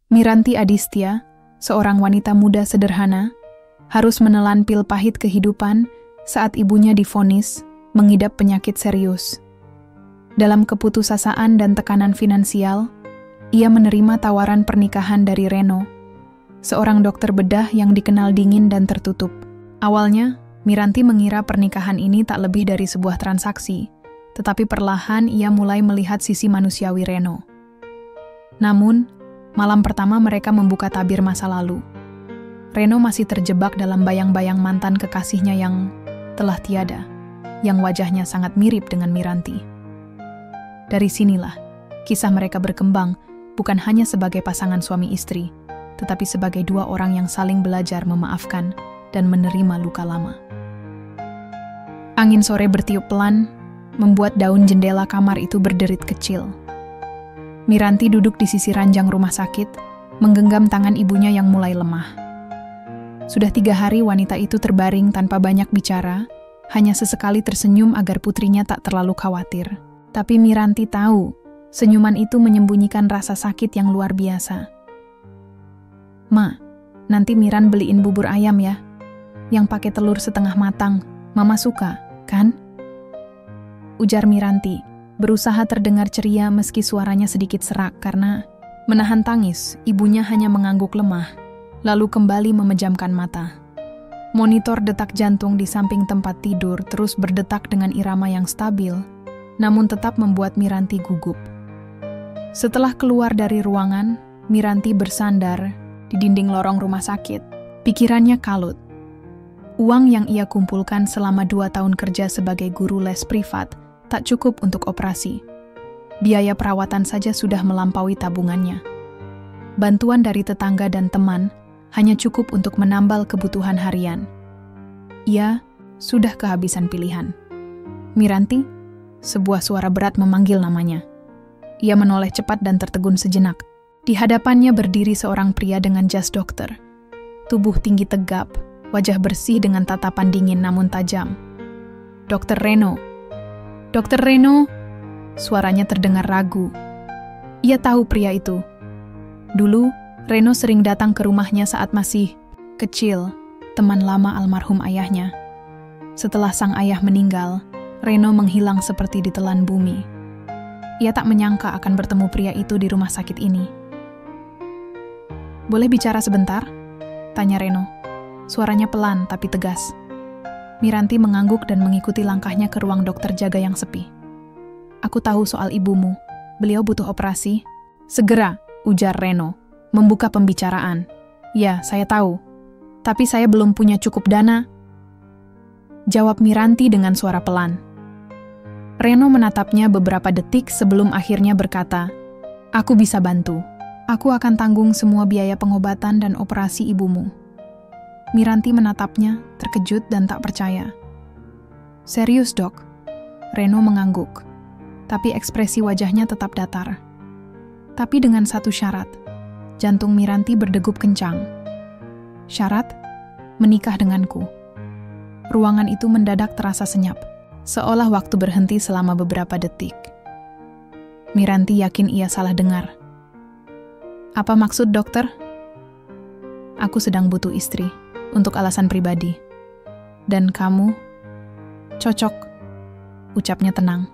Miranti Adistia, seorang wanita muda sederhana, harus menelan pil pahit kehidupan saat ibunya divonis mengidap penyakit serius. Dalam keputusasaan dan tekanan finansial, ia menerima tawaran pernikahan dari Reno, seorang dokter bedah yang dikenal dingin dan tertutup. Awalnya, Miranti mengira pernikahan ini tak lebih dari sebuah transaksi, tetapi perlahan ia mulai melihat sisi manusiawi Reno. Namun, malam pertama mereka membuka tabir masa lalu. Reno masih terjebak dalam bayang-bayang mantan kekasihnya yang telah tiada, yang wajahnya sangat mirip dengan Miranti. Dari sinilah, kisah mereka berkembang bukan hanya sebagai pasangan suami istri, tetapi sebagai dua orang yang saling belajar memaafkan dan menerima luka lama. Angin sore bertiup pelan, membuat daun jendela kamar itu berderit kecil. Miranti duduk di sisi ranjang rumah sakit, menggenggam tangan ibunya yang mulai lemah. Sudah 3 hari wanita itu terbaring tanpa banyak bicara, hanya sesekali tersenyum agar putrinya tak terlalu khawatir. Tapi Miranti tahu, senyuman itu menyembunyikan rasa sakit yang luar biasa. "Ma, nanti Miran beliin bubur ayam ya, yang pakai telur setengah matang. Mama suka, kan?" Ujar Miranti, berusaha terdengar ceria meski suaranya sedikit serak karena menahan tangis. Ibunya hanya mengangguk lemah, lalu kembali memejamkan mata. Monitor detak jantung di samping tempat tidur terus berdetak dengan irama yang stabil, namun tetap membuat Miranti gugup. Setelah keluar dari ruangan, Miranti bersandar di dinding lorong rumah sakit. Pikirannya kalut. Uang yang ia kumpulkan selama 2 tahun kerja sebagai guru les privat tak cukup untuk operasi. Biaya perawatan saja sudah melampaui tabungannya. Bantuan dari tetangga dan teman hanya cukup untuk menambal kebutuhan harian. Ia sudah kehabisan pilihan. "Miranti?" Sebuah suara berat memanggil namanya. Ia menoleh cepat dan tertegun sejenak. Di hadapannya berdiri seorang pria dengan jas dokter. Tubuh tinggi tegap, wajah bersih dengan tatapan dingin namun tajam. "Dr. Reno." "Dr. Reno?" Suaranya terdengar ragu. Ia tahu pria itu. Dulu, Reno sering datang ke rumahnya saat masih kecil, teman lama almarhum ayahnya. Setelah sang ayah meninggal, Reno menghilang seperti ditelan bumi. Ia tak menyangka akan bertemu pria itu di rumah sakit ini. "Boleh bicara sebentar?" tanya Reno. Suaranya pelan tapi tegas. Miranti mengangguk dan mengikuti langkahnya ke ruang dokter jaga yang sepi. "Aku tahu soal ibumu. Beliau butuh operasi." "Segera," ujar Reno, membuka pembicaraan. "Ya, saya tahu. Tapi saya belum punya cukup dana," jawab Miranti dengan suara pelan. Reno menatapnya beberapa detik sebelum akhirnya berkata, "Aku bisa bantu. Aku akan tanggung semua biaya pengobatan dan operasi ibumu." Miranti menatapnya, terkejut dan tak percaya. "Serius, Dok?" Reno mengangguk, tapi ekspresi wajahnya tetap datar. Tapi dengan satu syarat. Jantung Miranti berdegup kencang. "Syarat? Menikah denganku." Ruangan itu mendadak terasa senyap, seolah waktu berhenti selama beberapa detik. Miranti yakin ia salah dengar. "Apa maksud dokter?" "Aku sedang butuh istri. Untuk alasan pribadi. Dan kamu cocok," ucapnya tenang.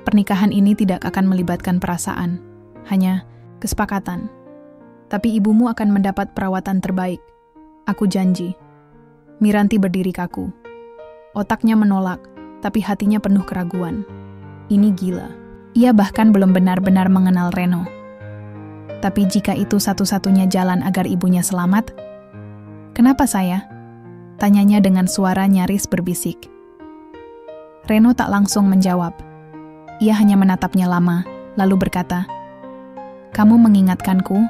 "Pernikahan ini tidak akan melibatkan perasaan, hanya kesepakatan. Tapi ibumu akan mendapat perawatan terbaik. Aku janji." Miranti berdiri kaku. Otaknya menolak, tapi hatinya penuh keraguan. Ini gila. Ia bahkan belum benar-benar mengenal Reno. Tapi jika itu satu-satunya jalan agar ibunya selamat, "Kenapa saya?" tanyanya dengan suara nyaris berbisik. Reno tak langsung menjawab. Ia hanya menatapnya lama, lalu berkata, "Kamu mengingatkanku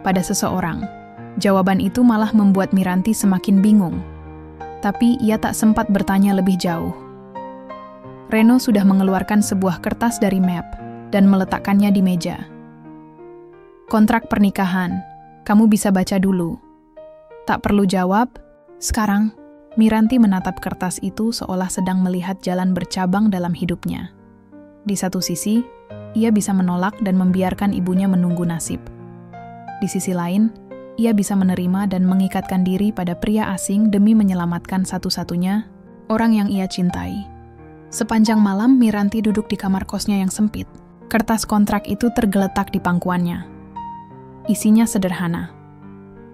pada seseorang." Jawaban itu malah membuat Miranti semakin bingung. Tapi ia tak sempat bertanya lebih jauh. Reno sudah mengeluarkan sebuah kertas dari map dan meletakkannya di meja. "Kontrak pernikahan, kamu bisa baca dulu." Tak perlu jawab, sekarang Miranti menatap kertas itu seolah sedang melihat jalan bercabang dalam hidupnya. Di satu sisi, ia bisa menolak dan membiarkan ibunya menunggu nasib. di sisi lain, ia bisa menerima dan mengikatkan diri pada pria asing demi menyelamatkan satu-satunya orang yang ia cintai. Sepanjang malam, Miranti duduk di kamar kosnya yang sempit. Kertas kontrak itu tergeletak di pangkuannya. Isinya sederhana.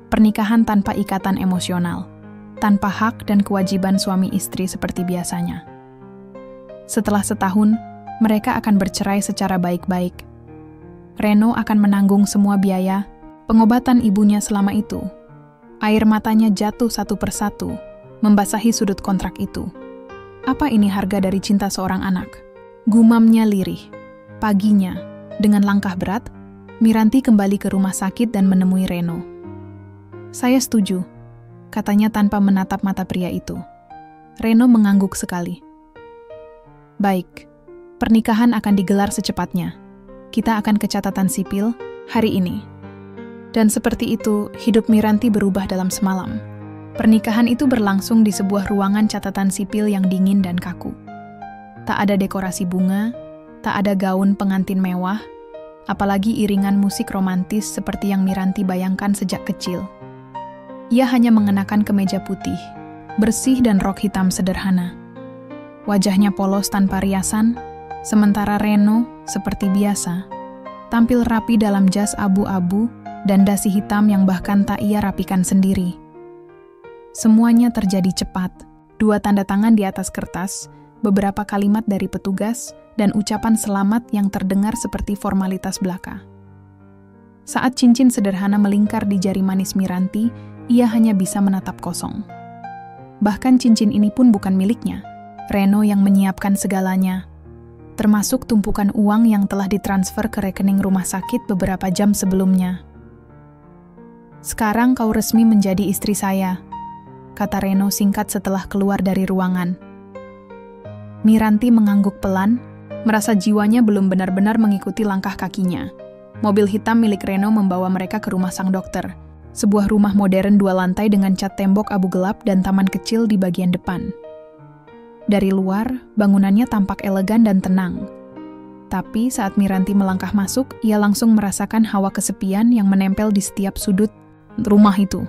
Pernikahan tanpa ikatan emosional, tanpa hak dan kewajiban suami istri seperti biasanya. Setelah setahun, mereka akan bercerai secara baik-baik. Reno akan menanggung semua biaya pengobatan ibunya selama itu. Air matanya jatuh satu persatu, membasahi sudut kontrak itu. Apa ini harga dari cinta seorang anak? Gumamnya lirih. Paginya, dengan langkah berat, Miranti kembali ke rumah sakit dan menemui Reno. "Saya setuju," katanya tanpa menatap mata pria itu. Reno mengangguk sekali. "Baik, pernikahan akan digelar secepatnya. Kita akan ke catatan sipil hari ini." Dan seperti itu, hidup Miranti berubah dalam semalam. Pernikahan itu berlangsung di sebuah ruangan catatan sipil yang dingin dan kaku. Tak ada dekorasi bunga, tak ada gaun pengantin mewah, apalagi iringan musik romantis seperti yang Miranti bayangkan sejak kecil. Ia hanya mengenakan kemeja putih, bersih dan rok hitam sederhana. Wajahnya polos tanpa riasan, sementara Reno, seperti biasa, tampil rapi dalam jas abu-abu dan dasi hitam yang bahkan tak ia rapikan sendiri. Semuanya terjadi cepat, 2 tanda tangan di atas kertas, beberapa kalimat dari petugas, dan ucapan selamat yang terdengar seperti formalitas belaka. Saat cincin sederhana melingkar di jari manis Miranti, ia hanya bisa menatap kosong. Bahkan cincin ini pun bukan miliknya. Reno yang menyiapkan segalanya, termasuk tumpukan uang yang telah ditransfer ke rekening rumah sakit beberapa jam sebelumnya. "Sekarang kau resmi menjadi istri saya," kata Reno singkat setelah keluar dari ruangan. Miranti mengangguk pelan, merasa jiwanya belum benar-benar mengikuti langkah kakinya. Mobil hitam milik Reno membawa mereka ke rumah sang dokter, sebuah rumah modern 2 lantai dengan cat tembok abu gelap dan taman kecil di bagian depan. Dari luar, bangunannya tampak elegan dan tenang. Tapi saat Miranti melangkah masuk, ia langsung merasakan hawa kesepian yang menempel di setiap sudut rumah itu.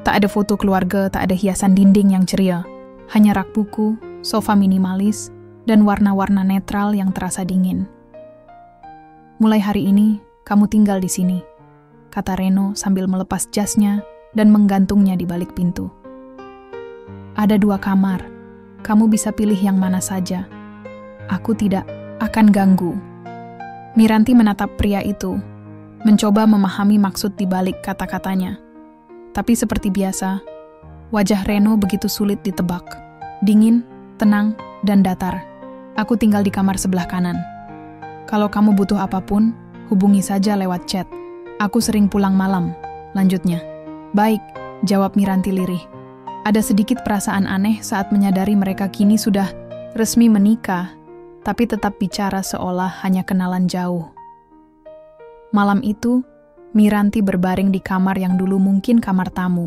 Tak ada foto keluarga, tak ada hiasan dinding yang ceria. Hanya rak buku, sofa minimalis, dan warna-warna netral yang terasa dingin. "Mulai hari ini, kamu tinggal di sini," kata Reno sambil melepas jasnya dan menggantungnya di balik pintu. "Ada 2 kamar. Kamu bisa pilih yang mana saja. Aku tidak akan ganggu." Miranti menatap pria itu, mencoba memahami maksud di balik kata-katanya. Tapi seperti biasa, wajah Reno begitu sulit ditebak. Dingin, tenang, dan datar. "Aku tinggal di kamar sebelah kanan. Kalau kamu butuh apapun, hubungi saja lewat chat. Aku sering pulang malam," lanjutnya. "Baik," jawab Miranti lirih. Ada sedikit perasaan aneh saat menyadari mereka kini sudah resmi menikah, tapi tetap bicara seolah hanya kenalan jauh. Malam itu, Miranti berbaring di kamar yang dulu mungkin kamar tamu.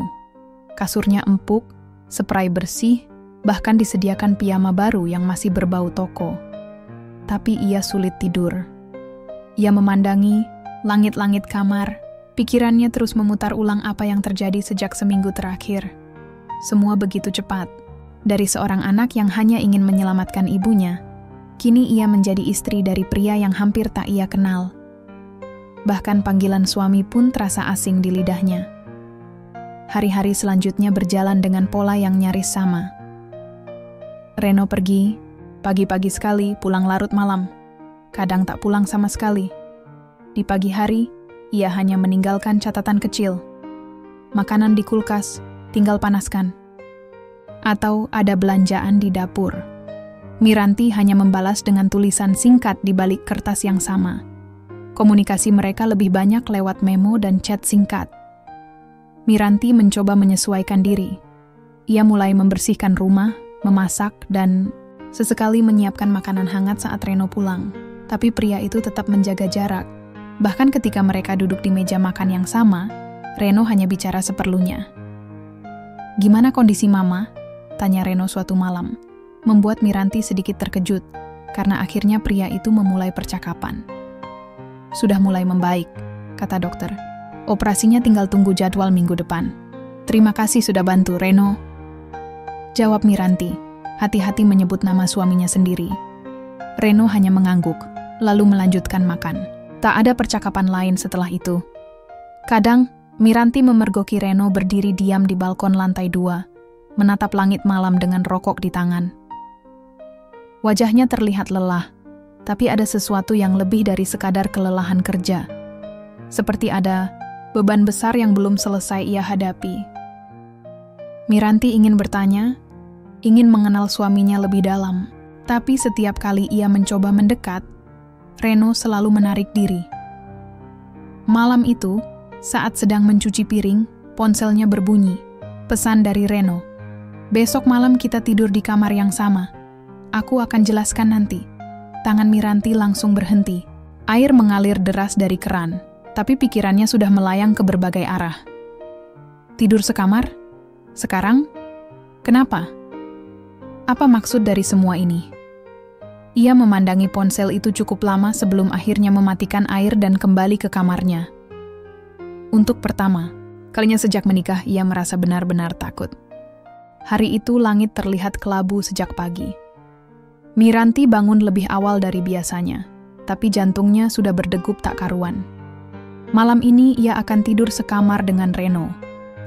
Kasurnya empuk, spray bersih, bahkan disediakan piyama baru yang masih berbau toko. Tapi ia sulit tidur. Ia memandangi langit-langit kamar, pikirannya terus memutar ulang apa yang terjadi sejak seminggu terakhir. Semua begitu cepat. Dari seorang anak yang hanya ingin menyelamatkan ibunya, kini ia menjadi istri dari pria yang hampir tak ia kenal. Bahkan panggilan suami pun terasa asing di lidahnya. Hari-hari selanjutnya berjalan dengan pola yang nyaris sama. Reno pergi, pagi-pagi sekali pulang larut malam. Kadang tak pulang sama sekali. Di pagi hari, ia hanya meninggalkan catatan kecil. Makanan di kulkas, tinggal panaskan. Atau ada belanjaan di dapur. Miranti hanya membalas dengan tulisan singkat di balik kertas yang sama. Komunikasi mereka lebih banyak lewat memo dan chat singkat. Miranti mencoba menyesuaikan diri. Ia mulai membersihkan rumah, memasak, dan sesekali menyiapkan makanan hangat saat Reno pulang. Tapi pria itu tetap menjaga jarak. Bahkan ketika mereka duduk di meja makan yang sama, Reno hanya bicara seperlunya. "Gimana kondisi Mama?" tanya Reno suatu malam. Membuat Miranti sedikit terkejut, karena akhirnya pria itu memulai percakapan. "Sudah mulai membaik," kata dokter. Operasinya tinggal tunggu jadwal minggu depan. Terima kasih sudah bantu, Reno. Jawab Miranti, hati-hati menyebut nama suaminya sendiri. Reno hanya mengangguk, lalu melanjutkan makan. Tak ada percakapan lain setelah itu. Kadang, Miranti memergoki Reno berdiri diam di balkon lantai 2, menatap langit malam dengan rokok di tangan. Wajahnya terlihat lelah, tapi ada sesuatu yang lebih dari sekadar kelelahan kerja. Seperti ada beban besar yang belum selesai ia hadapi. Miranti ingin bertanya, ingin mengenal suaminya lebih dalam, tapi setiap kali ia mencoba mendekat, Reno selalu menarik diri. Malam itu, saat sedang mencuci piring, ponselnya berbunyi. Pesan dari Reno. Besok malam kita tidur di kamar yang sama. Aku akan jelaskan nanti. Tangan Miranti langsung berhenti. Air mengalir deras dari keran, tapi pikirannya sudah melayang ke berbagai arah. Tidur sekamar? Sekarang? Kenapa? Apa maksud dari semua ini? Ia memandangi ponsel itu cukup lama sebelum akhirnya mematikan air dan kembali ke kamarnya. Untuk pertama kalinya sejak menikah, ia merasa benar-benar takut. Hari itu langit terlihat kelabu sejak pagi. Miranti bangun lebih awal dari biasanya, tapi jantungnya sudah berdegup tak karuan. Malam ini ia akan tidur sekamar dengan Reno,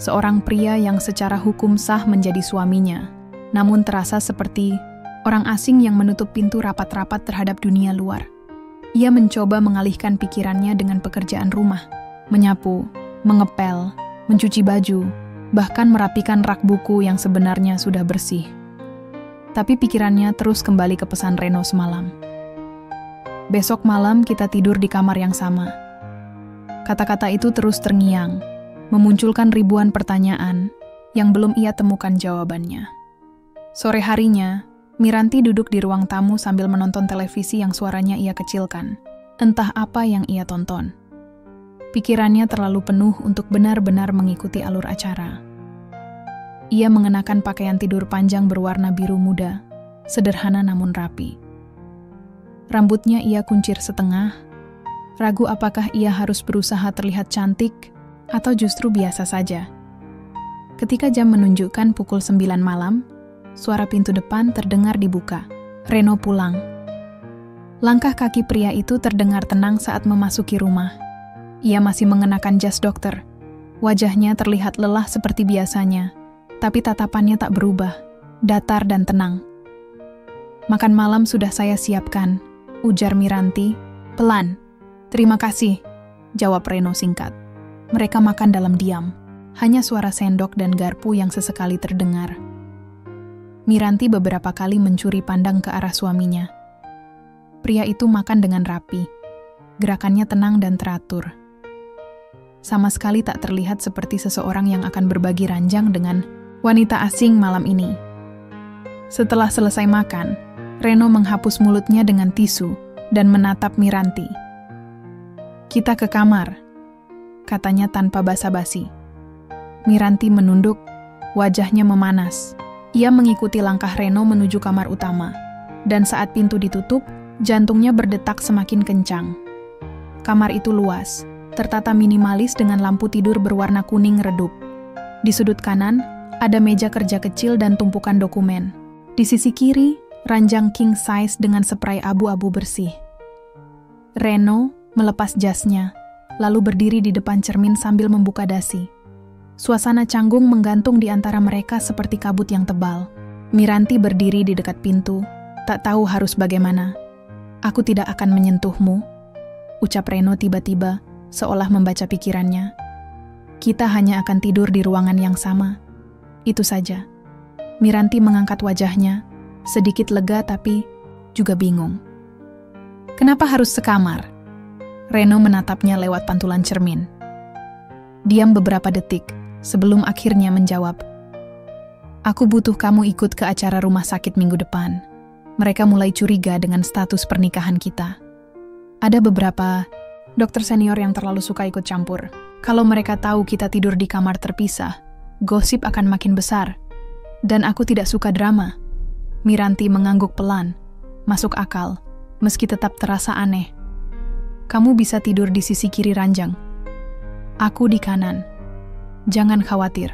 seorang pria yang secara hukum sah menjadi suaminya, namun terasa seperti orang asing yang menutup pintu rapat-rapat terhadap dunia luar. Ia mencoba mengalihkan pikirannya dengan pekerjaan rumah, menyapu, mengepel, mencuci baju, bahkan merapikan rak buku yang sebenarnya sudah bersih. Tapi pikirannya terus kembali ke pesan Reno semalam. Besok malam kita tidur di kamar yang sama. Kata-kata itu terus terngiang, memunculkan ribuan pertanyaan yang belum ia temukan jawabannya. Sore harinya, Miranti duduk di ruang tamu sambil menonton televisi yang suaranya ia kecilkan. Entah apa yang ia tonton. Pikirannya terlalu penuh untuk benar-benar mengikuti alur acara. Ia mengenakan pakaian tidur panjang berwarna biru muda, sederhana namun rapi. Rambutnya ia kuncir setengah, ragu apakah ia harus berusaha terlihat cantik atau justru biasa saja. Ketika jam menunjukkan pukul 9 malam, suara pintu depan terdengar dibuka. Reno pulang. Langkah kaki pria itu terdengar tenang saat memasuki rumah. Ia masih mengenakan jas dokter. Wajahnya terlihat lelah seperti biasanya, tapi tatapannya tak berubah, datar dan tenang. Makan malam sudah saya siapkan, ujar Miranti, pelan. Terima kasih, jawab Reno singkat. Mereka makan dalam diam, hanya suara sendok dan garpu yang sesekali terdengar. Miranti beberapa kali mencuri pandang ke arah suaminya. Pria itu makan dengan rapi, gerakannya tenang dan teratur. Sama sekali tak terlihat seperti seseorang yang akan berbagi ranjang dengan wanita asing malam ini. Setelah selesai makan, Reno menghapus mulutnya dengan tisu dan menatap Miranti. Kita ke kamar, katanya tanpa basa-basi. Miranti menunduk, wajahnya memanas. Ia mengikuti langkah Reno menuju kamar utama, dan saat pintu ditutup, jantungnya berdetak semakin kencang. Kamar itu luas, tertata minimalis dengan lampu tidur berwarna kuning redup. Di sudut kanan, ada meja kerja kecil dan tumpukan dokumen. Di sisi kiri, ranjang king size dengan spray abu-abu bersih. Reno melepas jasnya, lalu berdiri di depan cermin sambil membuka dasi. Suasana canggung menggantung di antara mereka seperti kabut yang tebal. Miranti berdiri di dekat pintu, tak tahu harus bagaimana. Aku tidak akan menyentuhmu, ucap Reno tiba-tiba, seolah membaca pikirannya. Kita hanya akan tidur di ruangan yang sama. Itu saja. Miranti mengangkat wajahnya, sedikit lega tapi juga bingung. Kenapa harus sekamar? Reno menatapnya lewat pantulan cermin. Diam beberapa detik, sebelum akhirnya menjawab. Aku butuh kamu ikut ke acara rumah sakit minggu depan. Mereka mulai curiga dengan status pernikahan kita. Ada beberapa dokter senior yang terlalu suka ikut campur. Kalau mereka tahu kita tidur di kamar terpisah, gosip akan makin besar. Dan aku tidak suka drama. Miranti mengangguk pelan. Masuk akal, meski tetap terasa aneh. Kamu bisa tidur di sisi kiri ranjang. Aku di kanan. Jangan khawatir.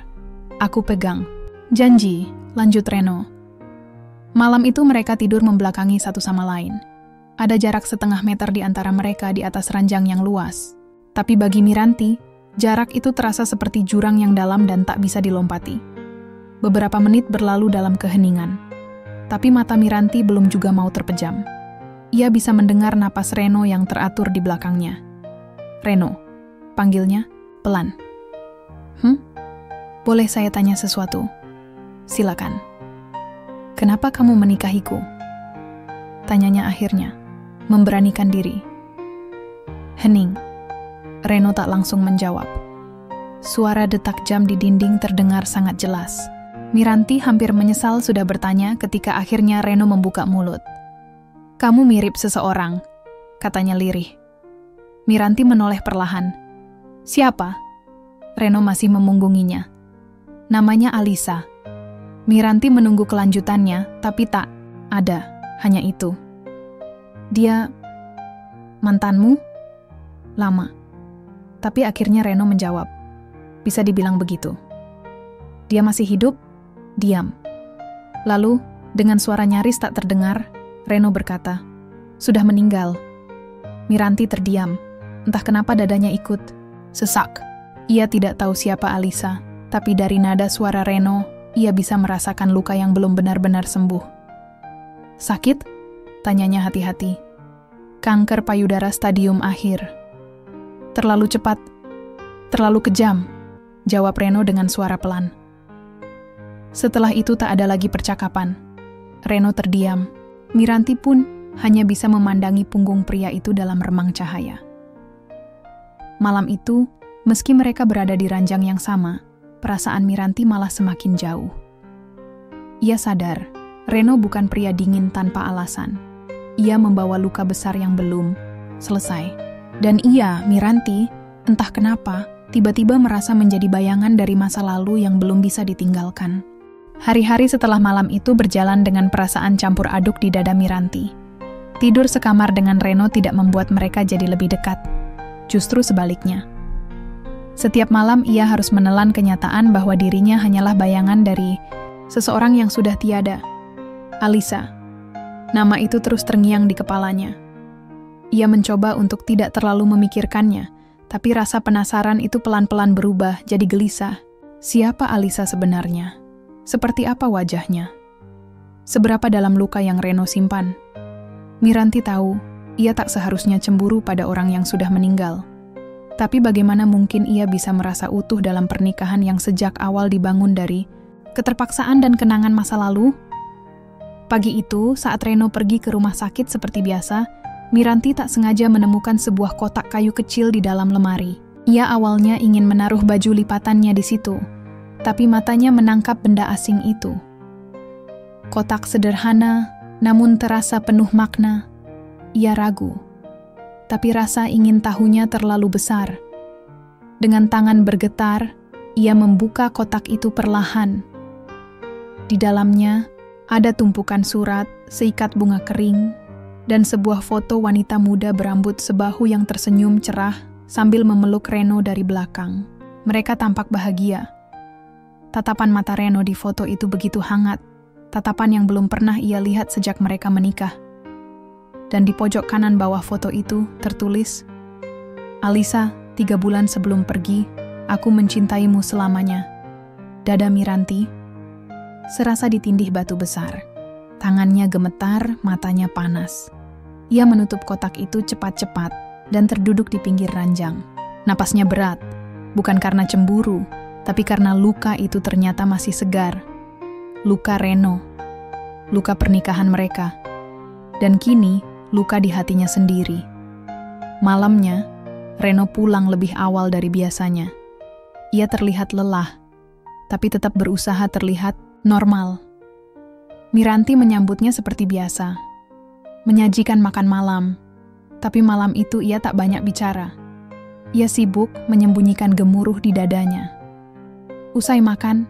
Aku pegang. Janji, lanjut Reno. Malam itu mereka tidur membelakangi satu sama lain. Ada jarak setengah meter di antara mereka di atas ranjang yang luas. Tapi bagi Miranti, jarak itu terasa seperti jurang yang dalam dan tak bisa dilompati. Beberapa menit berlalu dalam keheningan. Tapi mata Miranti belum juga mau terpejam. Ia bisa mendengar napas Reno yang teratur di belakangnya. Reno, panggilnya pelan. Boleh saya tanya sesuatu? Silakan. Kenapa kamu menikahiku? Tanyanya akhirnya, memberanikan diri. Hening. Reno tak langsung menjawab. Suara detak jam di dinding terdengar sangat jelas. Miranti hampir menyesal sudah bertanya ketika akhirnya Reno membuka mulut. Kamu mirip seseorang, katanya lirih. Miranti menoleh perlahan. Siapa? Reno masih memunggunginya. Namanya Alisa. Miranti menunggu kelanjutannya, tapi tak ada, hanya itu. Dia mantanmu? Lama. Tapi akhirnya Reno menjawab. Bisa dibilang begitu. Dia masih hidup? Diam. Lalu, dengan suara nyaris tak terdengar, Reno berkata, sudah meninggal. Miranti terdiam. Entah kenapa dadanya ikut sesak. Ia tidak tahu siapa Alisa, tapi dari nada suara Reno, ia bisa merasakan luka yang belum benar-benar sembuh. Sakit? Tanyanya hati-hati. Kanker payudara stadium akhir. Terlalu cepat, terlalu kejam, jawab Reno dengan suara pelan. Setelah itu tak ada lagi percakapan. Reno terdiam. Miranti pun hanya bisa memandangi punggung pria itu dalam remang cahaya. Malam itu, meski mereka berada di ranjang yang sama, perasaan Miranti malah semakin jauh. Ia sadar, Reno bukan pria dingin tanpa alasan. Ia membawa luka besar yang belum selesai. Dan ia, Miranti, entah kenapa, tiba-tiba merasa menjadi bayangan dari masa lalu yang belum bisa ditinggalkan. Hari-hari setelah malam itu berjalan dengan perasaan campur aduk di dada Miranti. Tidur sekamar dengan Reno tidak membuat mereka jadi lebih dekat. Justru sebaliknya. Setiap malam ia harus menelan kenyataan bahwa dirinya hanyalah bayangan dari seseorang yang sudah tiada. Alisa. Nama itu terus terngiang di kepalanya. Ia mencoba untuk tidak terlalu memikirkannya, tapi rasa penasaran itu pelan-pelan berubah jadi gelisah. Siapa Alisa sebenarnya? Seperti apa wajahnya? Seberapa dalam luka yang Reno simpan? Miranti tahu, ia tak seharusnya cemburu pada orang yang sudah meninggal. Tapi bagaimana mungkin ia bisa merasa utuh dalam pernikahan yang sejak awal dibangun dari keterpaksaan dan kenangan masa lalu? Pagi itu, saat Reno pergi ke rumah sakit seperti biasa, Miranti tak sengaja menemukan sebuah kotak kayu kecil di dalam lemari. Ia awalnya ingin menaruh baju lipatannya di situ, tapi matanya menangkap benda asing itu. Kotak sederhana, namun terasa penuh makna. Ia ragu, tapi rasa ingin tahunya terlalu besar. Dengan tangan bergetar, ia membuka kotak itu perlahan. Di dalamnya, ada tumpukan surat, seikat bunga kering, dan sebuah foto wanita muda berambut sebahu yang tersenyum cerah sambil memeluk Reno dari belakang. Mereka tampak bahagia. Tatapan mata Reno di foto itu begitu hangat, tatapan yang belum pernah ia lihat sejak mereka menikah. Dan di pojok kanan bawah foto itu tertulis, Alisa, 3 bulan sebelum pergi, aku mencintaimu selamanya. Dada Miranti serasa ditindih batu besar. Tangannya gemetar, matanya panas. Ia menutup kotak itu cepat-cepat dan terduduk di pinggir ranjang. Napasnya berat, bukan karena cemburu, tapi karena luka itu ternyata masih segar. Luka Reno, luka pernikahan mereka, dan kini luka di hatinya sendiri. Malamnya, Reno pulang lebih awal dari biasanya. Ia terlihat lelah, tapi tetap berusaha terlihat normal. Miranti menyambutnya seperti biasa, menyajikan makan malam, tapi malam itu ia tak banyak bicara. Ia sibuk menyembunyikan gemuruh di dadanya. Usai makan,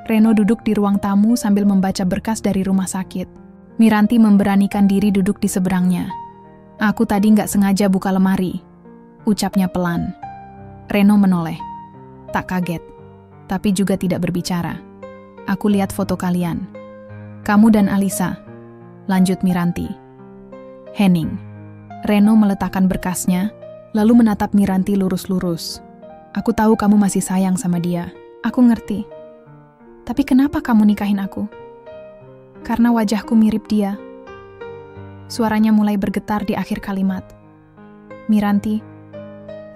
Reno duduk di ruang tamu sambil membaca berkas dari rumah sakit. Miranti memberanikan diri duduk di seberangnya. Aku tadi nggak sengaja buka lemari, ucapnya pelan. Reno menoleh. Tak kaget, tapi juga tidak berbicara. Aku lihat foto kalian. Kamu dan Alisa. Lanjut Miranti. Henning. Reno meletakkan berkasnya, lalu menatap Miranti lurus-lurus. Aku tahu kamu masih sayang sama dia. Aku ngerti. Tapi kenapa kamu nikahin aku? Karena wajahku mirip dia. Suaranya mulai bergetar di akhir kalimat. Miranti.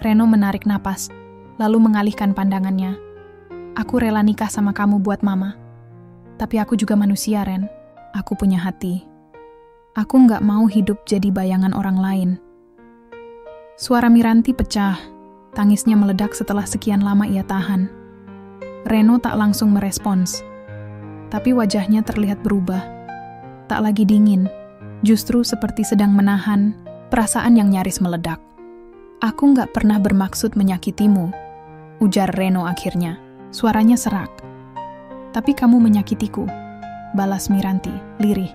Reno menarik napas, lalu mengalihkan pandangannya. Aku rela nikah sama kamu buat mama. Tapi aku juga manusia, Ren. Aku punya hati. Aku nggak mau hidup jadi bayangan orang lain. Suara Miranti pecah. Tangisnya meledak setelah sekian lama ia tahan. Reno tak langsung merespons. Tapi wajahnya terlihat berubah. Tak lagi dingin, justru seperti sedang menahan perasaan yang nyaris meledak. Aku nggak pernah bermaksud menyakitimu, ujar Reno akhirnya. Suaranya serak. Tapi kamu menyakitiku, balas Miranti, lirih.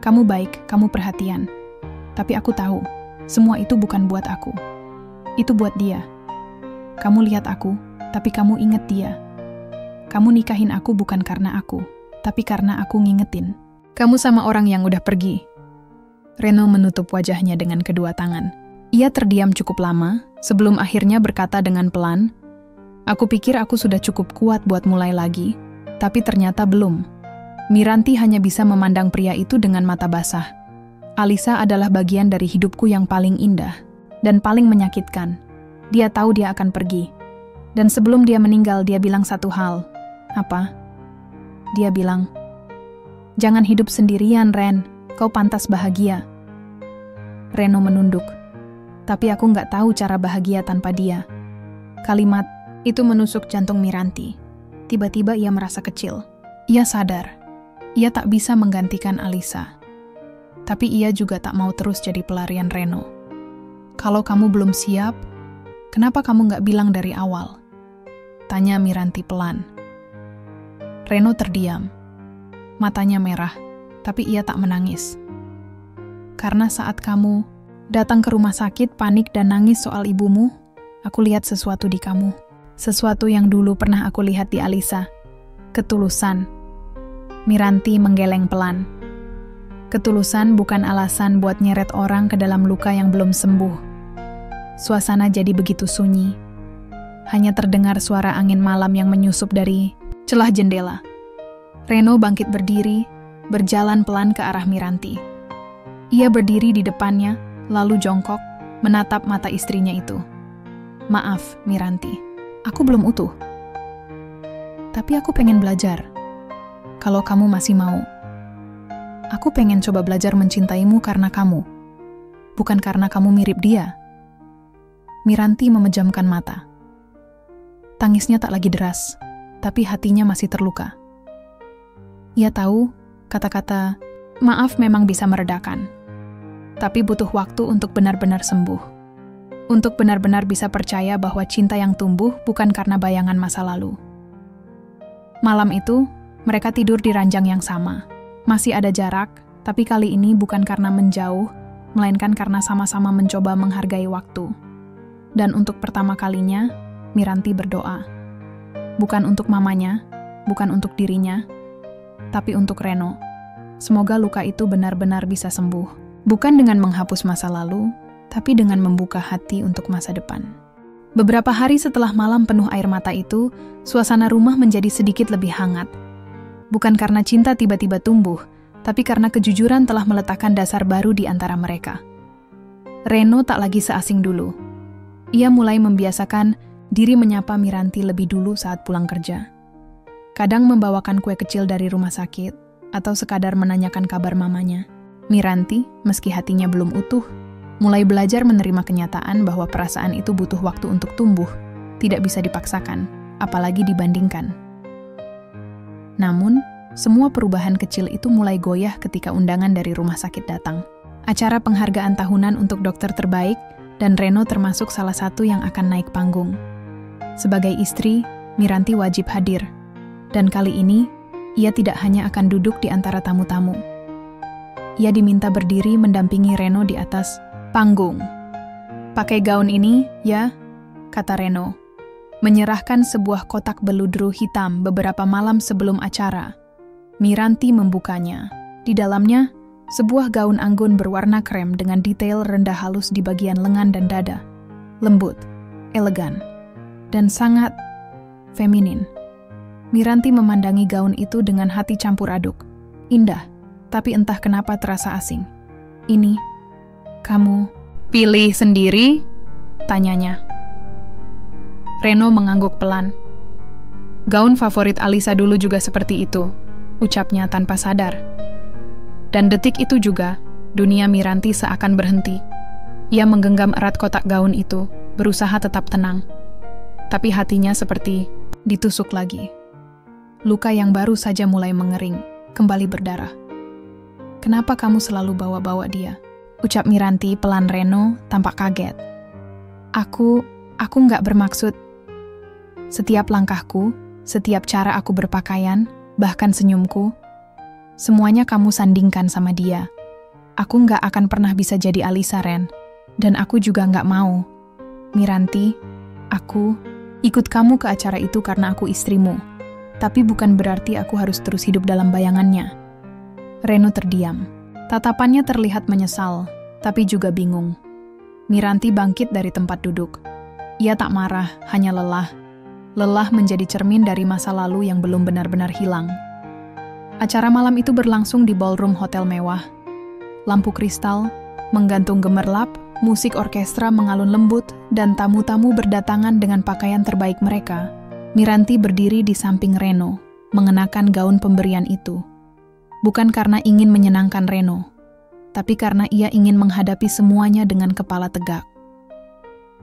Kamu baik, kamu perhatian. Tapi aku tahu, semua itu bukan buat aku. Itu buat dia. Kamu lihat aku, tapi kamu inget dia. Kamu nikahin aku bukan karena aku, tapi karena aku ngingetin. Kamu sama orang yang udah pergi. Reno menutup wajahnya dengan kedua tangan. Ia terdiam cukup lama, sebelum akhirnya berkata dengan pelan, aku pikir aku sudah cukup kuat buat mulai lagi, tapi ternyata belum. Miranti hanya bisa memandang pria itu dengan mata basah. Alisa adalah bagian dari hidupku yang paling indah, dan paling menyakitkan. Dia tahu dia akan pergi. Dan sebelum dia meninggal, dia bilang satu hal. Apa? Dia bilang, jangan hidup sendirian, Ren. Kau pantas bahagia. Reno menunduk. Tapi aku nggak tahu cara bahagia tanpa dia. Kalimat itu menusuk jantung Miranti. Tiba-tiba ia merasa kecil. Ia sadar, ia tak bisa menggantikan Alisa. Tapi ia juga tak mau terus jadi pelarian Reno. Kalau kamu belum siap, kenapa kamu nggak bilang dari awal? Tanya Miranti pelan. Reno terdiam. Matanya merah, tapi ia tak menangis. Karena saat kamu datang ke rumah sakit, panik dan nangis soal ibumu, aku lihat sesuatu di kamu. Sesuatu yang dulu pernah aku lihat di Alisa. Ketulusan. Miranti menggeleng pelan. Ketulusan bukan alasan buat nyeret orang ke dalam luka yang belum sembuh. Suasana jadi begitu sunyi. Hanya terdengar suara angin malam yang menyusup dari celah jendela. Reno bangkit berdiri, berjalan pelan ke arah Miranti. Ia berdiri di depannya, lalu jongkok, menatap mata istrinya itu. Maaf, Miranti, aku belum utuh. Tapi aku pengen belajar. Kalau kamu masih mau. Aku pengen coba belajar mencintaimu karena kamu. Bukan karena kamu mirip dia. Miranti memejamkan mata. Tangisnya tak lagi deras, tapi hatinya masih terluka. Ia tahu, kata-kata maaf memang bisa meredakan. Tapi butuh waktu untuk benar-benar sembuh. Untuk benar-benar bisa percaya bahwa cinta yang tumbuh bukan karena bayangan masa lalu. Malam itu, mereka tidur di ranjang yang sama. Masih ada jarak, tapi kali ini bukan karena menjauh, melainkan karena sama-sama mencoba menghargai waktu. Dan untuk pertama kalinya, Miranti berdoa. Bukan untuk mamanya, bukan untuk dirinya, tapi untuk Reno. Semoga luka itu benar-benar bisa sembuh. Bukan dengan menghapus masa lalu, tapi dengan membuka hati untuk masa depan. Beberapa hari setelah malam penuh air mata itu, suasana rumah menjadi sedikit lebih hangat. Bukan karena cinta tiba-tiba tumbuh, tapi karena kejujuran telah meletakkan dasar baru di antara mereka. Reno tak lagi seasing dulu. Ia mulai membiasakan diri menyapa Miranti lebih dulu saat pulang kerja. Kadang membawakan kue kecil dari rumah sakit, atau sekadar menanyakan kabar mamanya. Miranti, meski hatinya belum utuh, mulai belajar menerima kenyataan bahwa perasaan itu butuh waktu untuk tumbuh, tidak bisa dipaksakan, apalagi dibandingkan. Namun, semua perubahan kecil itu mulai goyah ketika undangan dari rumah sakit datang. Acara penghargaan tahunan untuk dokter terbaik, dan Reno termasuk salah satu yang akan naik panggung. Sebagai istri, Miranti wajib hadir. Dan kali ini, ia tidak hanya akan duduk di antara tamu-tamu. Ia diminta berdiri mendampingi Reno di atas panggung. Pakai gaun ini, ya? kata Reno, menyerahkan sebuah kotak beludru hitam beberapa malam sebelum acara. Miranti membukanya. Di dalamnya, sebuah gaun anggun berwarna krem dengan detail rendah halus di bagian lengan dan dada. Lembut, elegan, dan sangat feminin. Miranti memandangi gaun itu dengan hati campur aduk. Indah, tapi entah kenapa terasa asing. Ini, kamu pilih sendiri? Tanyanya. Reno mengangguk pelan. Gaun favorit Alisa dulu juga seperti itu, ucapnya tanpa sadar. Dan detik itu juga, dunia Miranti seakan berhenti. Ia menggenggam erat kotak gaun itu, berusaha tetap tenang. Tapi hatinya seperti ditusuk lagi. Luka yang baru saja mulai mengering, kembali berdarah. Kenapa kamu selalu bawa-bawa dia? Ucap Miranti pelan Reno tampak kaget. Aku nggak bermaksud. Setiap langkahku, setiap cara aku berpakaian, bahkan senyumku, semuanya kamu sandingkan sama dia. Aku nggak akan pernah bisa jadi Alisa, Ren. Dan aku juga nggak mau. Miranti, aku ikut kamu ke acara itu karena aku istrimu. Tapi bukan berarti aku harus terus hidup dalam bayangannya. Reno terdiam. Tatapannya terlihat menyesal, tapi juga bingung. Miranti bangkit dari tempat duduk. Ia tak marah, hanya lelah. Lelah menjadi cermin dari masa lalu yang belum benar-benar hilang. Acara malam itu berlangsung di ballroom hotel mewah. Lampu kristal, menggantung gemerlap, musik orkestra mengalun lembut, dan tamu-tamu berdatangan dengan pakaian terbaik mereka. Miranti berdiri di samping Reno, mengenakan gaun pemberian itu. Bukan karena ingin menyenangkan Reno, tapi karena ia ingin menghadapi semuanya dengan kepala tegak.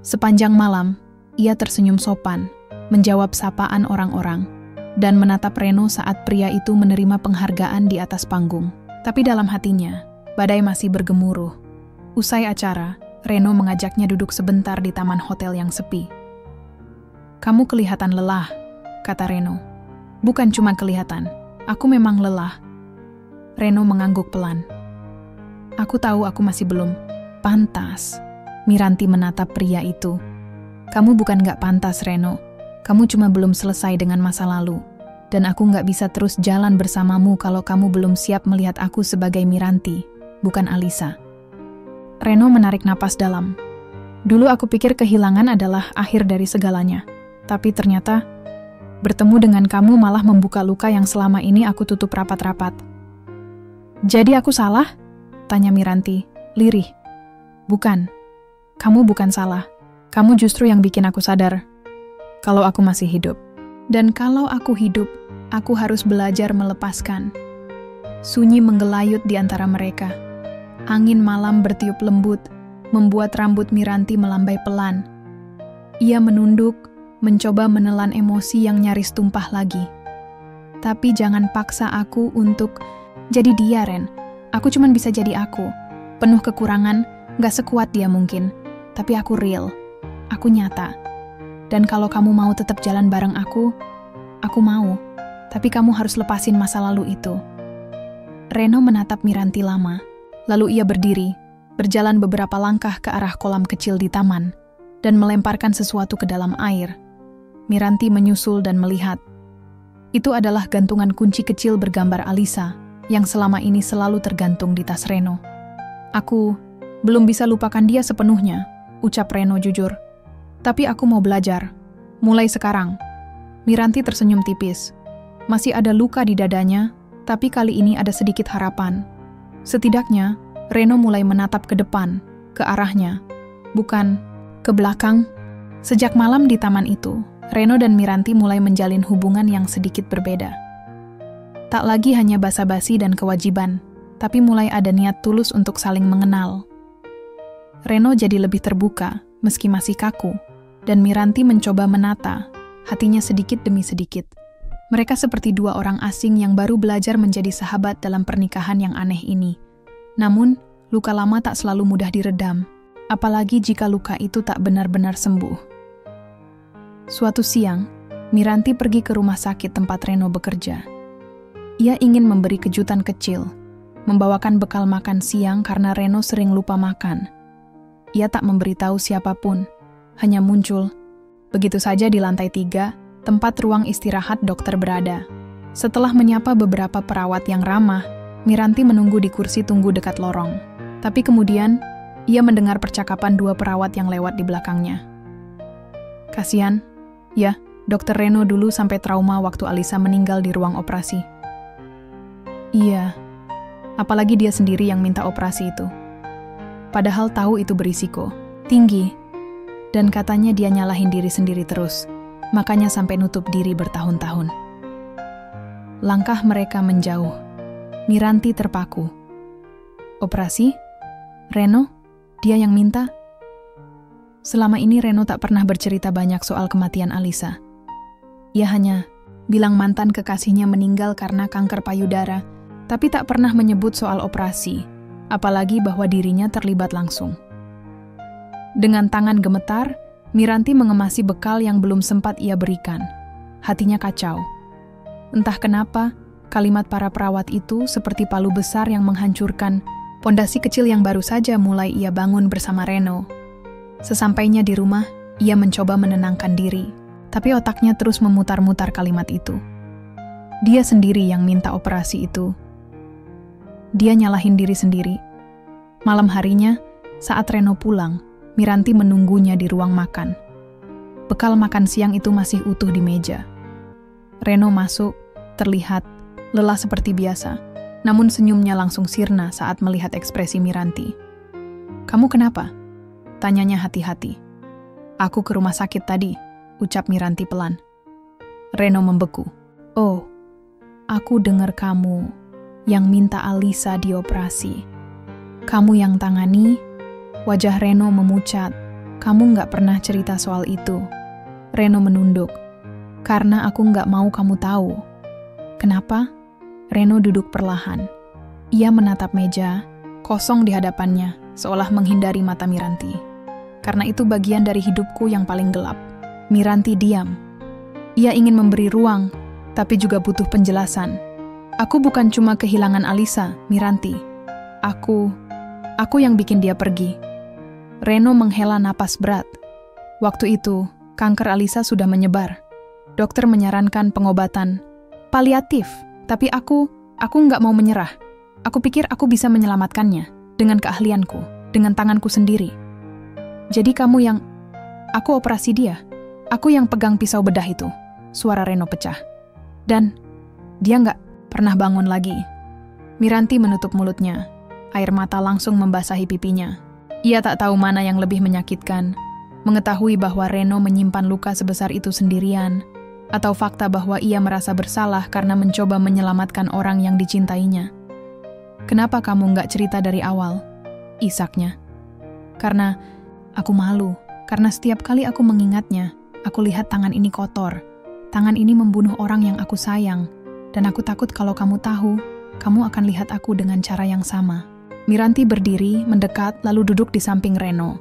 Sepanjang malam, ia tersenyum sopan, menjawab sapaan orang-orang, dan menatap Reno saat pria itu menerima penghargaan di atas panggung. Tapi dalam hatinya, badai masih bergemuruh. Usai acara, Reno mengajaknya duduk sebentar di taman hotel yang sepi. Kamu kelihatan lelah, kata Reno. Bukan cuma kelihatan, aku memang lelah. Reno mengangguk pelan. Aku tahu aku masih belum pantas. Miranti menatap pria itu. Kamu bukan gak pantas, Reno. Kamu cuma belum selesai dengan masa lalu. Dan aku gak bisa terus jalan bersamamu kalau kamu belum siap melihat aku sebagai Miranti, bukan Alisa. Reno menarik napas dalam. Dulu aku pikir kehilangan adalah akhir dari segalanya. Tapi ternyata, bertemu dengan kamu malah membuka luka yang selama ini aku tutup rapat-rapat. Jadi aku salah? Tanya Miranti, lirih. Bukan. Kamu bukan salah. Kamu justru yang bikin aku sadar kalau aku masih hidup. Dan kalau aku hidup, aku harus belajar melepaskan. Sunyi menggelayut di antara mereka. Angin malam bertiup lembut, membuat rambut Miranti melambai pelan. Ia menunduk, mencoba menelan emosi yang nyaris tumpah lagi. Tapi jangan paksa aku untuk jadi dia, Ren. Aku cuman bisa jadi aku. Penuh kekurangan, gak sekuat dia mungkin. Tapi aku real. Aku nyata. Dan kalau kamu mau tetap jalan bareng aku mau. Tapi kamu harus lepasin masa lalu itu. Reno menatap Miranti lama. Lalu ia berdiri, berjalan beberapa langkah ke arah kolam kecil di taman, dan melemparkan sesuatu ke dalam air. Miranti menyusul dan melihat. Itu adalah gantungan kunci kecil bergambar Alisa, yang selama ini selalu tergantung di tas Reno. Aku belum bisa lupakan dia sepenuhnya, ucap Reno jujur. Tapi aku mau belajar. Mulai sekarang. Miranti tersenyum tipis. Masih ada luka di dadanya, tapi kali ini ada sedikit harapan. Setidaknya, Reno mulai menatap ke depan, ke arahnya, bukan ke belakang. Sejak malam di taman itu, Reno dan Miranti mulai menjalin hubungan yang sedikit berbeda. Tak lagi hanya basa-basi dan kewajiban, tapi mulai ada niat tulus untuk saling mengenal. Reno jadi lebih terbuka, meski masih kaku, dan Miranti mencoba menata, hatinya sedikit demi sedikit. Mereka seperti dua orang asing yang baru belajar menjadi sahabat dalam pernikahan yang aneh ini. Namun, luka lama tak selalu mudah diredam, apalagi jika luka itu tak benar-benar sembuh. Suatu siang, Miranti pergi ke rumah sakit tempat Reno bekerja. Ia ingin memberi kejutan kecil, membawakan bekal makan siang karena Reno sering lupa makan. Ia tak memberitahu siapapun, hanya muncul, Begitu saja di lantai 3, tempat ruang istirahat dokter berada. Setelah menyapa beberapa perawat yang ramah, Miranti menunggu di kursi tunggu dekat lorong. Tapi kemudian, ia mendengar percakapan 2 perawat yang lewat di belakangnya. Kasihan, ya, Dokter Reno dulu sampai trauma waktu Alisa meninggal di ruang operasi. Iya, apalagi dia sendiri yang minta operasi itu. Padahal tahu itu berisiko tinggi, dan katanya dia nyalahin diri sendiri terus, makanya sampai nutup diri bertahun-tahun. Langkah mereka menjauh. Miranti terpaku. Operasi? Reno? Dia yang minta? Selama ini Reno tak pernah bercerita banyak soal kematian Alisa. Ia hanya bilang mantan kekasihnya meninggal karena kanker payudara, tapi tak pernah menyebut soal operasi, apalagi bahwa dirinya terlibat langsung. Dengan tangan gemetar, Miranti mengemasi bekal yang belum sempat ia berikan. Hatinya kacau. Entah kenapa, kalimat para perawat itu seperti palu besar yang menghancurkan pondasi kecil yang baru saja mulai ia bangun bersama Reno. Sesampainya di rumah, ia mencoba menenangkan diri, tapi otaknya terus memutar-mutar kalimat itu. Dia sendiri yang minta operasi itu. Dia nyalahin diri sendiri. Malam harinya, saat Reno pulang, Miranti menunggunya di ruang makan. Bekal makan siang itu masih utuh di meja. Reno masuk, terlihat lelah seperti biasa, namun senyumnya langsung sirna saat melihat ekspresi Miranti. "Kamu kenapa?" tanyanya hati-hati. "Aku ke rumah sakit tadi," ucap Miranti pelan. Reno membeku. "Oh, aku dengar kamu yang minta Alisa dioperasi. Kamu yang tangani?" Wajah Reno memucat. "Kamu nggak pernah cerita soal itu." Reno menunduk. "Karena aku nggak mau kamu tahu." "Kenapa?" Reno duduk perlahan. Ia menatap meja, kosong di hadapannya, seolah menghindari mata Miranti. "Karena itu bagian dari hidupku yang paling gelap." Miranti diam. Ia ingin memberi ruang, tapi juga butuh penjelasan. "Aku bukan cuma kehilangan Alisa, Miranti. Aku yang bikin dia pergi." Reno menghela napas berat. Waktu itu, kanker Alisa sudah menyebar. Dokter menyarankan pengobatan paliatif, tapi aku nggak mau menyerah. Aku pikir aku bisa menyelamatkannya dengan keahlianku, dengan tanganku sendiri. "Jadi kamu yang..." "Aku operasi dia. Aku yang pegang pisau bedah itu." Suara Reno pecah. "Dan dia nggak pernah bangun lagi." Miranti menutup mulutnya. Air mata langsung membasahi pipinya. Ia tak tahu mana yang lebih menyakitkan, mengetahui bahwa Reno menyimpan luka sebesar itu sendirian, atau fakta bahwa ia merasa bersalah karena mencoba menyelamatkan orang yang dicintainya. "Kenapa kamu nggak cerita dari awal?" isaknya. "Karena aku malu, karena setiap kali aku mengingatnya, aku lihat tangan ini kotor. Tangan ini membunuh orang yang aku sayang, dan aku takut kalau kamu tahu, kamu akan lihat aku dengan cara yang sama." Miranti berdiri, mendekat, lalu duduk di samping Reno.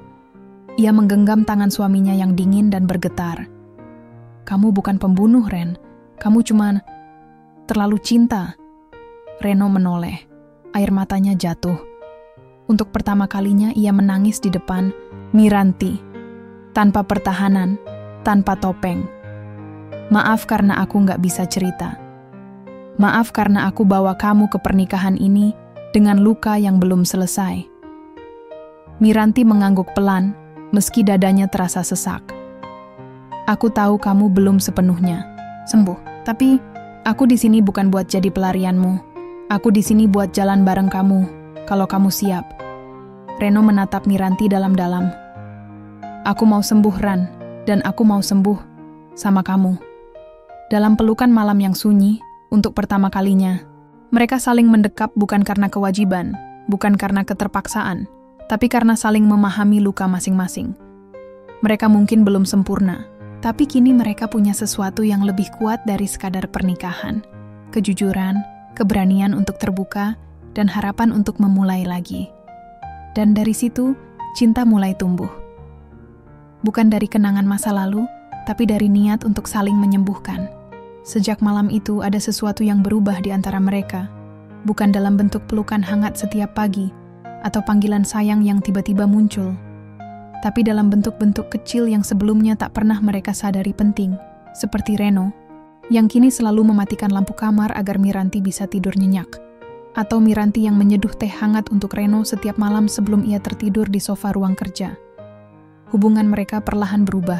Ia menggenggam tangan suaminya yang dingin dan bergetar. "Kamu bukan pembunuh, Ren. Kamu cuma terlalu cinta." Reno menoleh. Air matanya jatuh. Untuk pertama kalinya ia menangis di depan Miranti. Tanpa pertahanan, tanpa topeng. "Maaf karena aku nggak bisa cerita. Maaf karena aku bawa kamu ke pernikahan ini dengan luka yang belum selesai." Miranti mengangguk pelan, meski dadanya terasa sesak. "Aku tahu kamu belum sepenuhnya sembuh, tapi aku di sini bukan buat jadi pelarianmu. Aku di sini buat jalan bareng kamu, kalau kamu siap." Reno menatap Miranti dalam-dalam. "Aku mau sembuh, Ran, dan aku mau sembuh sama kamu." Dalam pelukan malam yang sunyi, untuk pertama kalinya, mereka saling mendekap bukan karena kewajiban, bukan karena keterpaksaan, tapi karena saling memahami luka masing-masing. Mereka mungkin belum sempurna, tapi kini mereka punya sesuatu yang lebih kuat dari sekadar pernikahan. Kejujuran, keberanian untuk terbuka, dan harapan untuk memulai lagi. Dan dari situ, cinta mulai tumbuh. Bukan dari kenangan masa lalu, tapi dari niat untuk saling menyembuhkan. Sejak malam itu ada sesuatu yang berubah di antara mereka, bukan dalam bentuk pelukan hangat setiap pagi, atau panggilan sayang yang tiba-tiba muncul. tapi dalam bentuk-bentuk kecil yang sebelumnya tak pernah mereka sadari penting, seperti Reno, yang kini selalu mematikan lampu kamar agar Miranti bisa tidur nyenyak, atau Miranti yang menyeduh teh hangat untuk Reno setiap malam sebelum ia tertidur di sofa ruang kerja. Hubungan mereka perlahan berubah,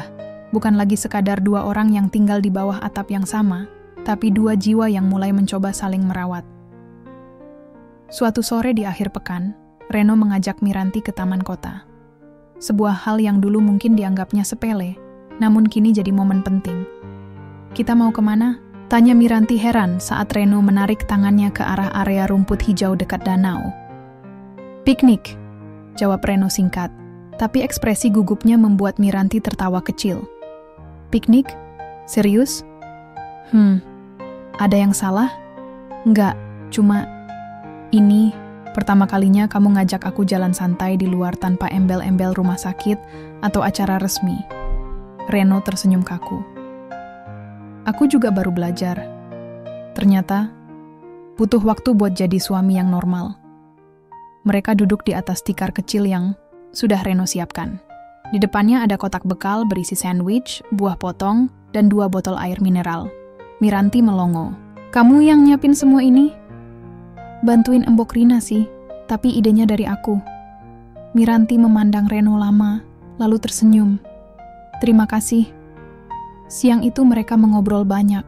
bukan lagi sekadar dua orang yang tinggal di bawah atap yang sama, tapi dua jiwa yang mulai mencoba saling merawat. Suatu sore di akhir pekan, Reno mengajak Miranti ke taman kota. Sebuah hal yang dulu mungkin dianggapnya sepele, namun kini jadi momen penting. "Kita mau kemana?" tanya Miranti heran saat Reno menarik tangannya ke arah area rumput hijau dekat danau. "Piknik," jawab Reno singkat, tapi ekspresi gugupnya membuat Miranti tertawa kecil. "Piknik? Serius? Ada yang salah?" "Enggak, cuma ini pertama kalinya kamu ngajak aku jalan santai di luar tanpa embel-embel rumah sakit atau acara resmi." Reno tersenyum kaku. "Aku juga baru belajar. Ternyata, butuh waktu buat jadi suami yang normal." Mereka duduk di atas tikar kecil yang sudah Reno siapkan. Di depannya ada kotak bekal berisi sandwich, buah potong, dan 2 botol air mineral. Miranti melongo. "Kamu yang nyiapin semua ini?" "Bantuin Embok Rina sih, tapi idenya dari aku." Miranti memandang Reno lama, lalu tersenyum. "Terima kasih." Siang itu mereka mengobrol banyak.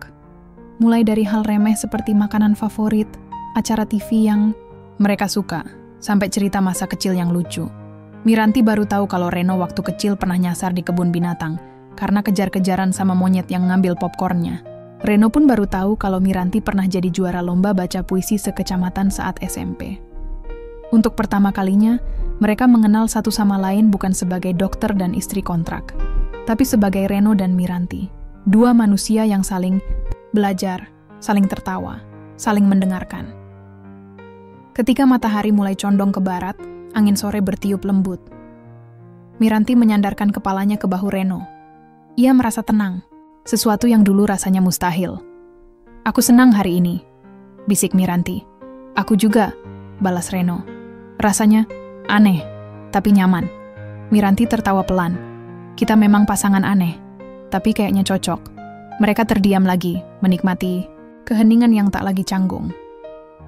Mulai dari hal remeh seperti makanan favorit, acara TV yang mereka suka, sampai cerita masa kecil yang lucu. Miranti baru tahu kalau Reno waktu kecil pernah nyasar di kebun binatang, karena kejar-kejaran sama monyet yang ngambil popcornnya. Reno pun baru tahu kalau Miranti pernah jadi juara lomba baca puisi sekecamatan saat SMP. Untuk pertama kalinya, mereka mengenal satu sama lain bukan sebagai dokter dan istri kontrak, tapi sebagai Reno dan Miranti. 2 manusia yang saling belajar, saling tertawa, saling mendengarkan. Ketika matahari mulai condong ke barat, angin sore bertiup lembut. Miranti menyandarkan kepalanya ke bahu Reno. Ia merasa tenang. Sesuatu yang dulu rasanya mustahil. "Aku senang hari ini," bisik Miranti. "Aku juga," balas Reno. "Rasanya aneh, tapi nyaman." Miranti tertawa pelan. "Kita memang pasangan aneh, tapi kayaknya cocok." Mereka terdiam lagi, menikmati keheningan yang tak lagi canggung.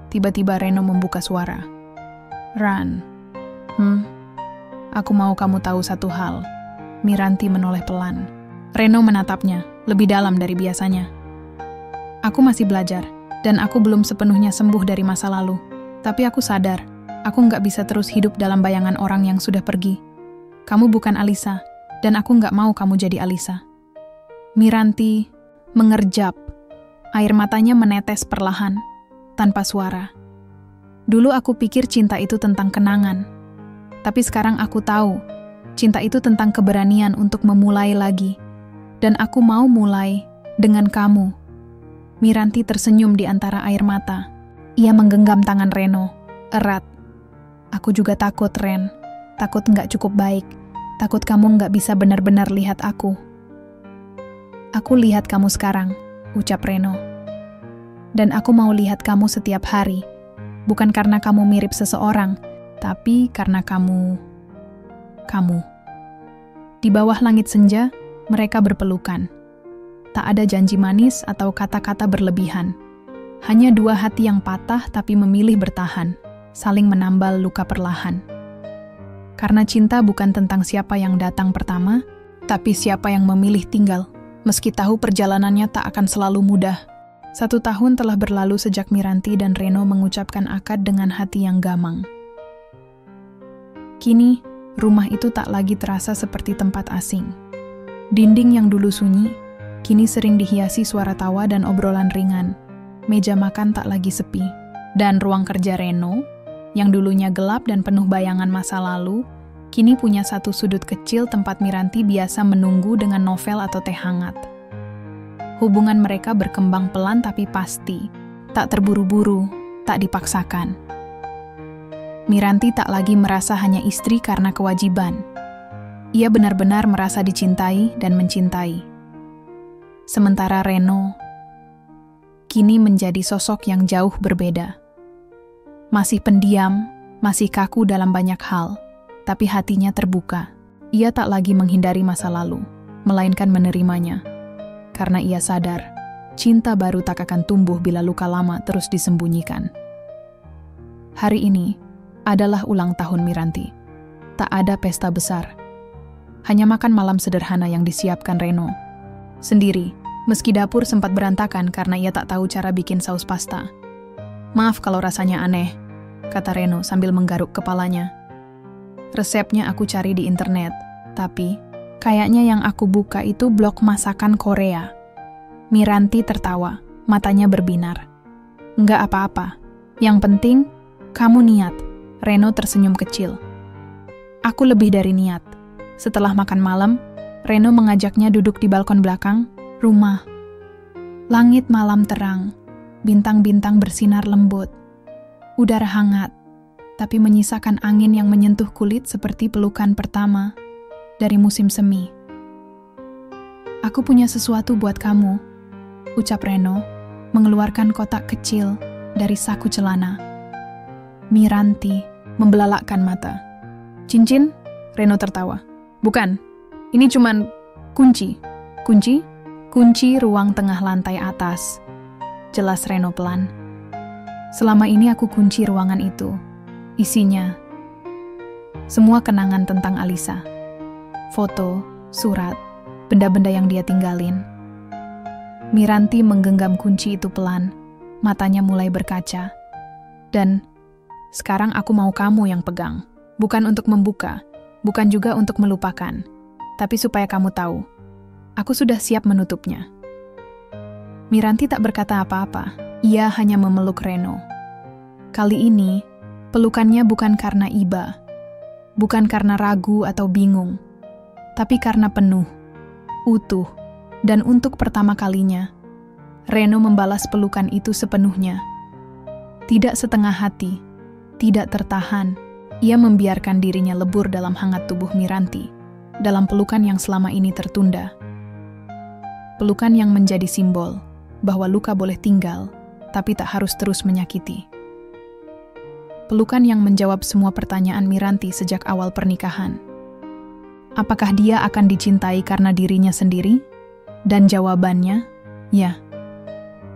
Tiba-tiba Reno membuka suara. "Ran, aku mau kamu tahu satu hal." Miranti menoleh pelan. Reno menatapnya, lebih dalam dari biasanya. "Aku masih belajar, dan aku belum sepenuhnya sembuh dari masa lalu. Tapi aku sadar, aku nggak bisa terus hidup dalam bayangan orang yang sudah pergi. Kamu bukan Alisa, dan aku nggak mau kamu jadi Alisa." Miranti mengerjap. Air matanya menetes perlahan, tanpa suara. "Dulu aku pikir cinta itu tentang kenangan. Tapi sekarang aku tahu, cinta itu tentang keberanian untuk memulai lagi. Dan aku mau mulai dengan kamu." Miranti tersenyum di antara air mata. Ia menggenggam tangan Reno, erat. "Aku juga takut, Ren. Takut nggak cukup baik. Takut kamu nggak bisa benar-benar lihat aku." "Aku lihat kamu sekarang," ucap Reno. "Dan aku mau lihat kamu setiap hari. Bukan karena kamu mirip seseorang, tapi karena kamu. Di bawah langit senja, mereka berpelukan. Tak ada janji manis atau kata-kata berlebihan. Hanya 2 hati yang patah tapi memilih bertahan, saling menambal luka perlahan. Karena cinta bukan tentang siapa yang datang pertama, tapi siapa yang memilih tinggal. Meski tahu perjalanannya tak akan selalu mudah. 1 tahun telah berlalu sejak Miranti dan Reno mengucapkan akad dengan hati yang gamang. Kini, rumah itu tak lagi terasa seperti tempat asing. Dinding yang dulu sunyi, kini sering dihiasi suara tawa dan obrolan ringan. Meja makan tak lagi sepi. Dan ruang kerja Reno, yang dulunya gelap dan penuh bayangan masa lalu, kini punya satu sudut kecil tempat Miranti biasa menunggu dengan novel atau teh hangat. Hubungan mereka berkembang pelan tapi pasti, tak terburu-buru, tak dipaksakan. Miranti tak lagi merasa hanya istri karena kewajiban. Ia benar-benar merasa dicintai dan mencintai. Sementara Reno kini menjadi sosok yang jauh berbeda. Masih pendiam, masih kaku dalam banyak hal, tapi hatinya terbuka. Ia tak lagi menghindari masa lalu, melainkan menerimanya. Karena ia sadar, cinta baru tak akan tumbuh bila luka lama terus disembunyikan. Hari ini adalah ulang tahun Miranti. Tak ada pesta besar. Hanya makan malam sederhana yang disiapkan Reno. Sendiri, meski dapur sempat berantakan karena ia tak tahu cara bikin saus pasta. "Maaf kalau rasanya aneh," kata Reno sambil menggaruk kepalanya. "Resepnya aku cari di internet, tapi kayaknya yang aku buka itu blog masakan Korea." Miranti tertawa, matanya berbinar. "Enggak apa-apa. Yang penting, kamu niat." Reno tersenyum kecil. "Aku lebih dari niat." Setelah makan malam, Reno mengajaknya duduk di balkon belakang rumah. Langit malam terang, bintang-bintang bersinar lembut. Udara hangat, tapi menyisakan angin yang menyentuh kulit seperti pelukan pertama dari musim semi. "Aku punya sesuatu buat kamu," ucap Reno, mengeluarkan kotak kecil dari saku celana. Miranti membelalakkan mata. "Cincin?" Reno tertawa. "Bukan, ini cuman kunci." "Kunci?" "Kunci ruang tengah lantai atas," jelas Reno pelan. "Selama ini aku kunci ruangan itu. Isinya semua kenangan tentang Alisa. Foto, surat, benda-benda yang dia tinggalin." Miranti menggenggam kunci itu pelan, matanya mulai berkaca. "Dan sekarang aku mau kamu yang pegang. Bukan untuk membuka, bukan juga untuk melupakan. Tapi supaya kamu tahu, aku sudah siap menutupnya." Miranti tak berkata apa-apa. Ia hanya memeluk Reno. Kali ini, pelukannya bukan karena iba, bukan karena ragu atau bingung, tapi karena penuh, utuh, dan untuk pertama kalinya, Reno membalas pelukan itu sepenuhnya. Tidak setengah hati, tidak tertahan, ia membiarkan dirinya lebur dalam hangat tubuh Miranti, dalam pelukan yang selama ini tertunda. Pelukan yang menjadi simbol bahwa luka boleh tinggal, tapi tak harus terus menyakiti. Pelukan yang menjawab semua pertanyaan Miranti sejak awal pernikahan. Apakah dia akan dicintai karena dirinya sendiri? Dan jawabannya, ya.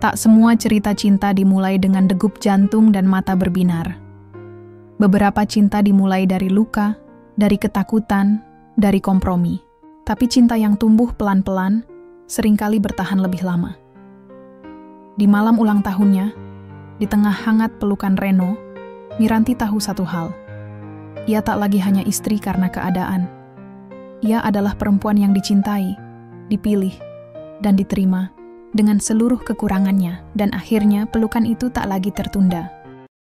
Tak semua cerita cinta dimulai dengan degup jantung dan mata berbinar. Beberapa cinta dimulai dari luka, dari ketakutan, dari kompromi. Tapi cinta yang tumbuh pelan-pelan seringkali bertahan lebih lama. Di malam ulang tahunnya, di tengah hangat pelukan Reno, Miranti tahu satu hal. Ia tak lagi hanya istri karena keadaan. Ia adalah perempuan yang dicintai, dipilih, dan diterima dengan seluruh kekurangannya, dan akhirnya pelukan itu tak lagi tertunda.